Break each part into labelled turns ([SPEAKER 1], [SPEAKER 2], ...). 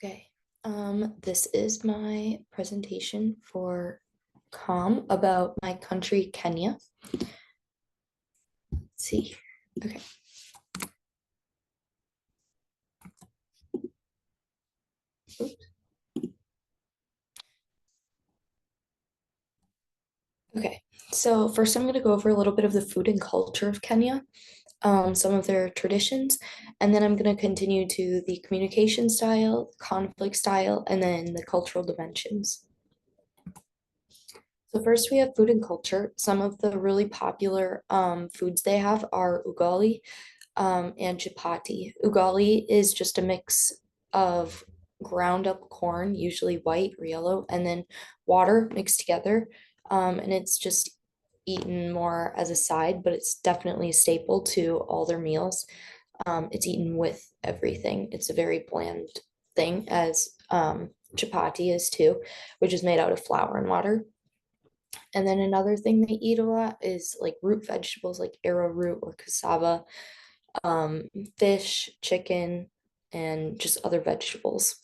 [SPEAKER 1] Okay, this is my presentation for about my country, Kenya. Let's see. Okay. Oops. Okay, so first I'm going to go over a little bit of the food and culture of Kenya, some of their traditions, and then I'm going to continue to the communication style, conflict style, and then the cultural dimensions. So first we have food and culture. Some of the really popular foods they have are ugali, and chapati. Ugali is just a mix of ground up corn, usually white or yellow, and then water mixed together. And it's just eaten more as a side, but it's definitely a staple to all their meals. It's eaten with everything. It's a very bland thing, as chapati is too, which is made out of flour and water. And then another thing they eat a lot is like root vegetables like arrowroot or cassava, um, fish, chicken, and just other vegetables.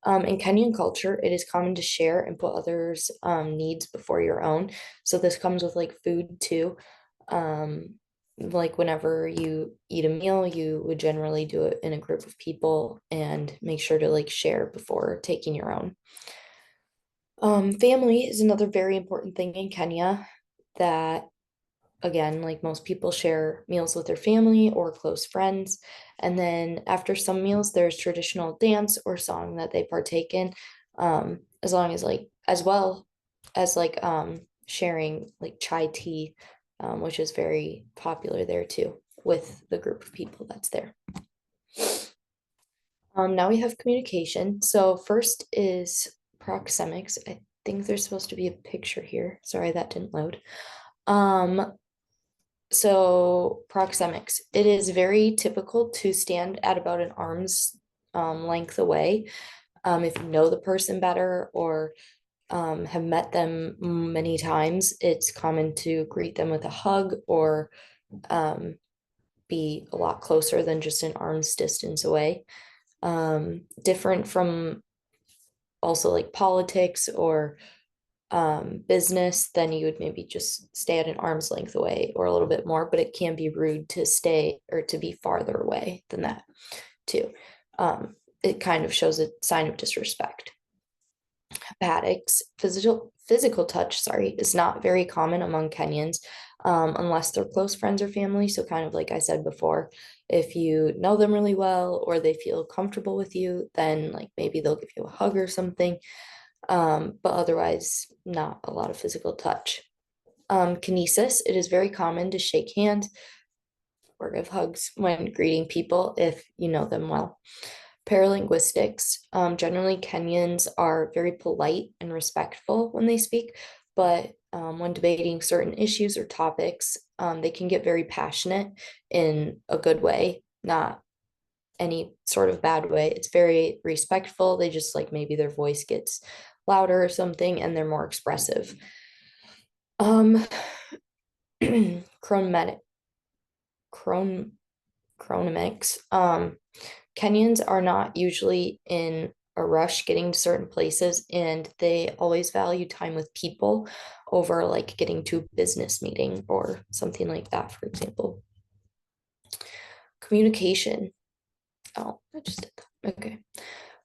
[SPEAKER 1] In Kenyan culture, it is common to share and put others' needs before your own. So this comes with like food too. Um, like whenever you eat a meal, you would generally do it in a group of people and make sure to like share before taking your own. Family is another very important thing in Kenya that again, like most people share meals with their family or close friends. And then after some meals, there's traditional dance or song that they partake in, as long as like, as well as like sharing like chai tea, which is very popular there too with the group of people that's there. Now we have communication. So first is proxemics. I think there's supposed to be a picture here. Sorry, that didn't load. Um, So proxemics, it is very typical to stand at about an arm's length away. If you know the person better or have met them many times, it's common to greet them with a hug or um, be a lot closer than just an arm's distance away. Different from also like politics or business, then you would maybe just stay at an arm's length away or a little bit more, but it can be rude to stay or to be farther away than that too. It kind of shows a sign of disrespect. Hepatics, physical touch, sorry, is not very common among Kenyans, unless they're close friends or family. So kind of like I said before, if you know them really well or they feel comfortable with you, then like maybe they'll give you a hug or something, but otherwise not a lot of physical touch. Kinesis, it is very common to shake hands or give hugs when greeting people if you know them well. Paralinguistics, generally Kenyans are very polite and respectful when they speak, but when debating certain issues or topics, they can get very passionate in a good way, not any sort of bad way. It's very respectful. They just like maybe their voice gets louder or something and they're more expressive. Um, chronometric, chron, chronomics. Kenyans are not usually in a rush getting to certain places, and they always value time with people over like getting to a business meeting or something like that, for example. Communication. Oh, I just did that. Okay.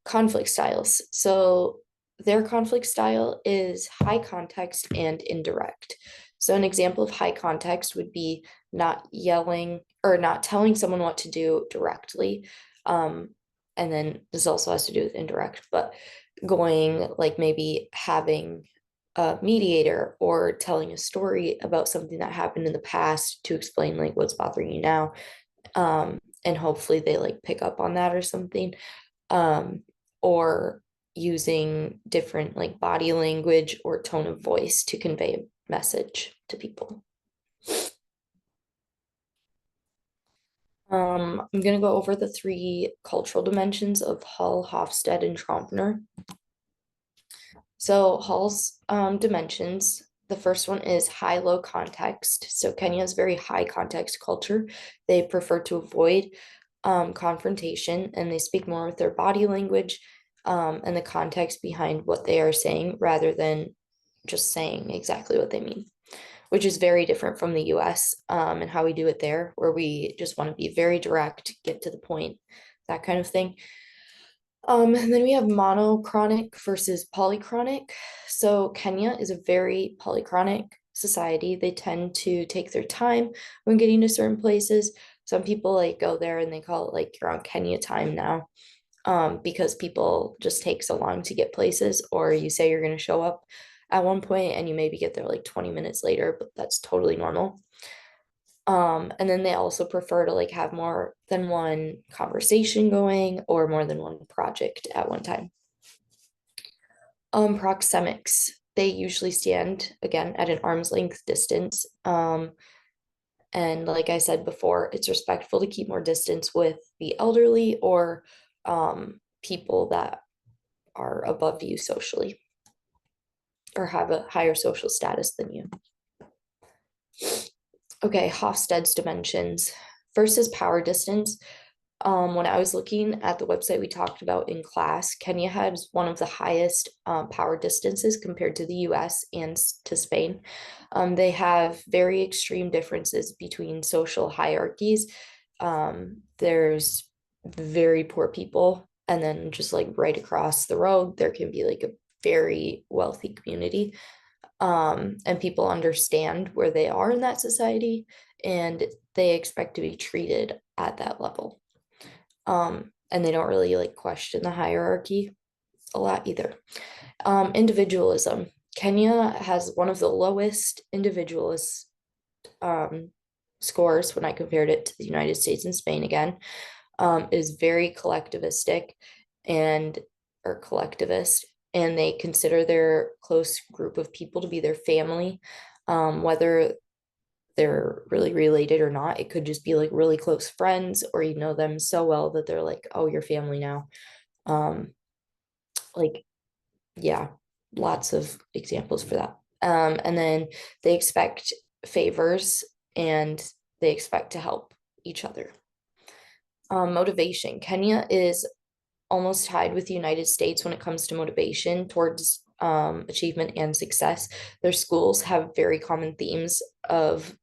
[SPEAKER 1] Conflict styles. So their conflict style is high context and indirect. So an example of high context would be not yelling or not telling someone what to do directly. And then this also has to do with indirect, but going like maybe having a mediator or telling a story about something that happened in the past to explain like what's bothering you now. And hopefully they like pick up on that or something. Um, or using different like body language or tone of voice to convey a message to people. I'm going to go over the three cultural dimensions of Hall, Hofstede, and Trompner. So Hall's dimensions, the first one is high-low context. So Kenya is very high context culture. They prefer to avoid confrontation, and they speak more with their body language and the context behind what they are saying rather than just saying exactly what they mean, which is very different from the US and how we do it there, where we just want to be very direct, get to the point, that kind of thing. And then we have monochronic versus polychronic. So Kenya is a very polychronic society. They tend to take their time when getting to certain places. Some people like go there and they call it like you're on Kenya time now, because people just take so long to get places, or you say you're going to show up at one point and you maybe get there like 20 minutes later, but that's totally normal. And then they also prefer to like have more than one conversation going or more than one project at one time. Proxemics, they usually stand again at an arm's length distance. And like I said before, it's respectful to keep more distance with the elderly or people that are above you socially or have a higher social status than you. Okay, Hofstede's dimensions. First is power distance. When I was looking at the website we talked about in class, Kenya has one of the highest power distances compared to the US and to Spain. They have very extreme differences between social hierarchies. There's very poor people, and then just like right across the road, there can be like a very wealthy community. And people understand where they are in that society and they expect to be treated at that level. And they don't really like question the hierarchy a lot either. Individualism. Kenya has one of the lowest individualist scores when I compared it to the United States and Spain again. It is very collectivistic and or collectivist, and they consider their close group of people to be their family, whether they're really related or not. It could just be like really close friends, or you know them so well that they're like, oh, you're family now. Like, yeah, lots of examples for that. And then they expect favors and they expect to help each other. Motivation. Kenya is almost tied with the United States when it comes to motivation towards achievement and success. Their schools have very common themes of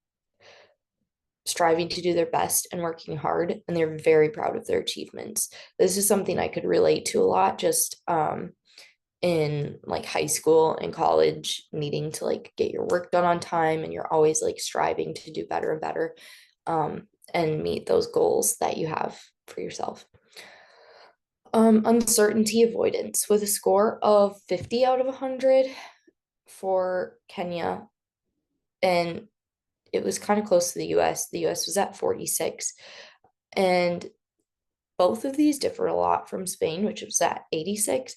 [SPEAKER 1] striving to do their best and working hard, and they're very proud of their achievements. This is something I could relate to a lot just in like high school and college, needing to like get your work done on time, and you're always like striving to do better and better and meet those goals that you have for yourself. Uncertainty avoidance with a score of 50 out of 100 for Kenya, and it was kind of close to the US. The US was at 46, and both of these differ a lot from Spain, which was at 86.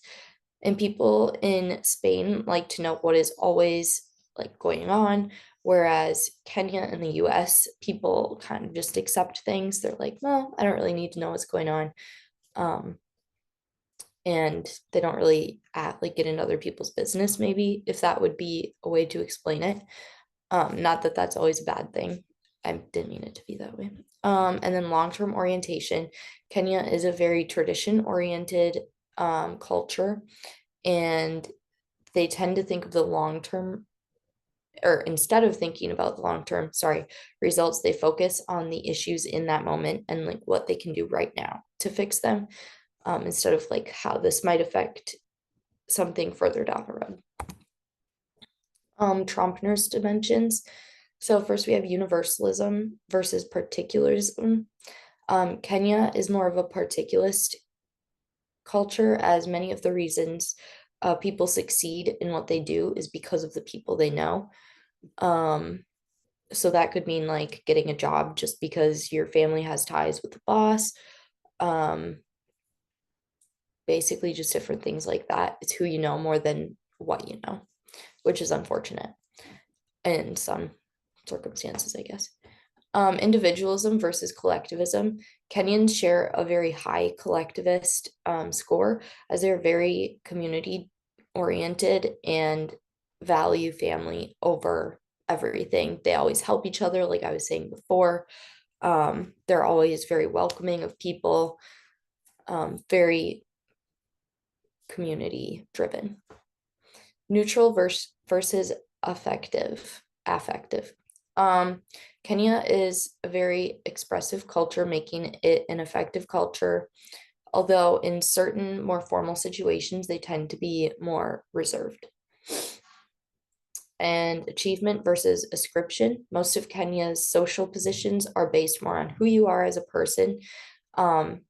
[SPEAKER 1] And people in Spain like to know what is always like going on, whereas Kenya and the US, people kind of just accept things. They're like, well, I don't really need to know what's going on. And they don't really like get into other people's business, maybe, if that would be a way to explain it. Not that that's always a bad thing. I didn't mean it to be that way. And then long-term orientation. Kenya is a very tradition-oriented culture, and they tend to think of the long term, or instead of thinking about the long term, results, they focus on the issues in that moment and like what they can do right now to fix them, instead of like how this might affect something further down the road. Trompner's dimensions. So first we have universalism versus particularism. Kenya is more of a particularist culture, as many of the reasons people succeed in what they do is because of the people they know. So that could mean like getting a job just because your family has ties with the boss. Basically just different things like that. It's who you know more than what you know, which is unfortunate in some circumstances, I guess. Individualism versus collectivism. Kenyans share a very high collectivist score, as they're very community oriented and value family over everything. They always help each other, like I was saying before. They're always very welcoming of people, very community driven. Neutral versus affective. Um, Kenya is a very expressive culture, making it an effective culture. Although in certain more formal situations, they tend to be more reserved. And achievement versus ascription. Most of Kenya's social positions are based more on who you are as a person, um,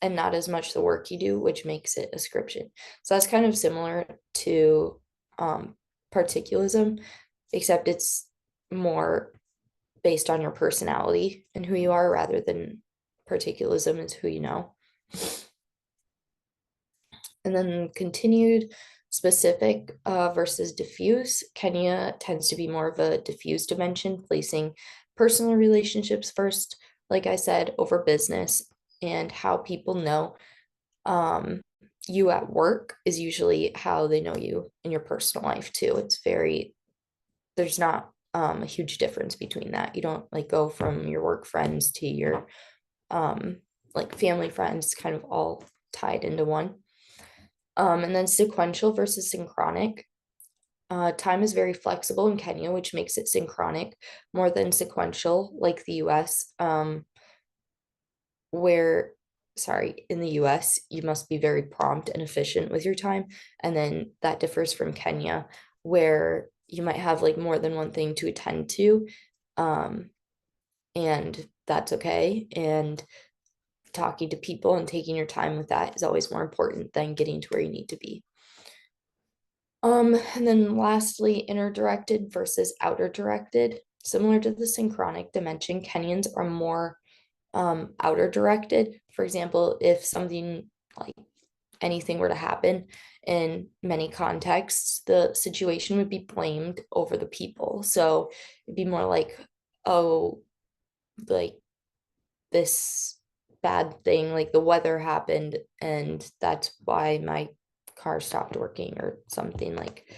[SPEAKER 1] and not as much the work you do, which makes it ascription. So that's kind of similar to particularism, except it's more based on your personality and who you are rather than particularism is who you know. And then continued specific versus diffuse. Kenya tends to be more of a diffuse dimension, placing personal relationships first, like I said, over business, and how people know um, you at work is usually how they know you in your personal life too. There's not a huge difference between that. You don't like go from your work friends to your like family friends, kind of all tied into one. And then sequential versus synchronic. Time is very flexible in Kenya, which makes it synchronic more than sequential, like the US, where, sorry, in the US, you must be very prompt and efficient with your time. And then that differs from Kenya, where you might have like more than one thing to attend to. Um, and that's okay. And talking to people and taking your time with that is always more important than getting to where you need to be. And then lastly, inner directed versus outer directed. Similar to the synchronic dimension, Kenyans are more outer directed. For example, if something like anything were to happen in many contexts, the situation would be blamed over the people. So it'd be more like, oh, like this bad thing, like the weather happened, and that's why my car stopped working or something. Like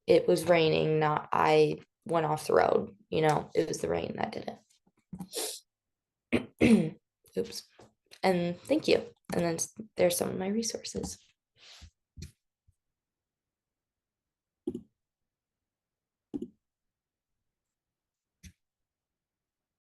[SPEAKER 1] it was raining, not I went off the road, it was the rain that did it. Oops. And thank you. And then there's some of my resources.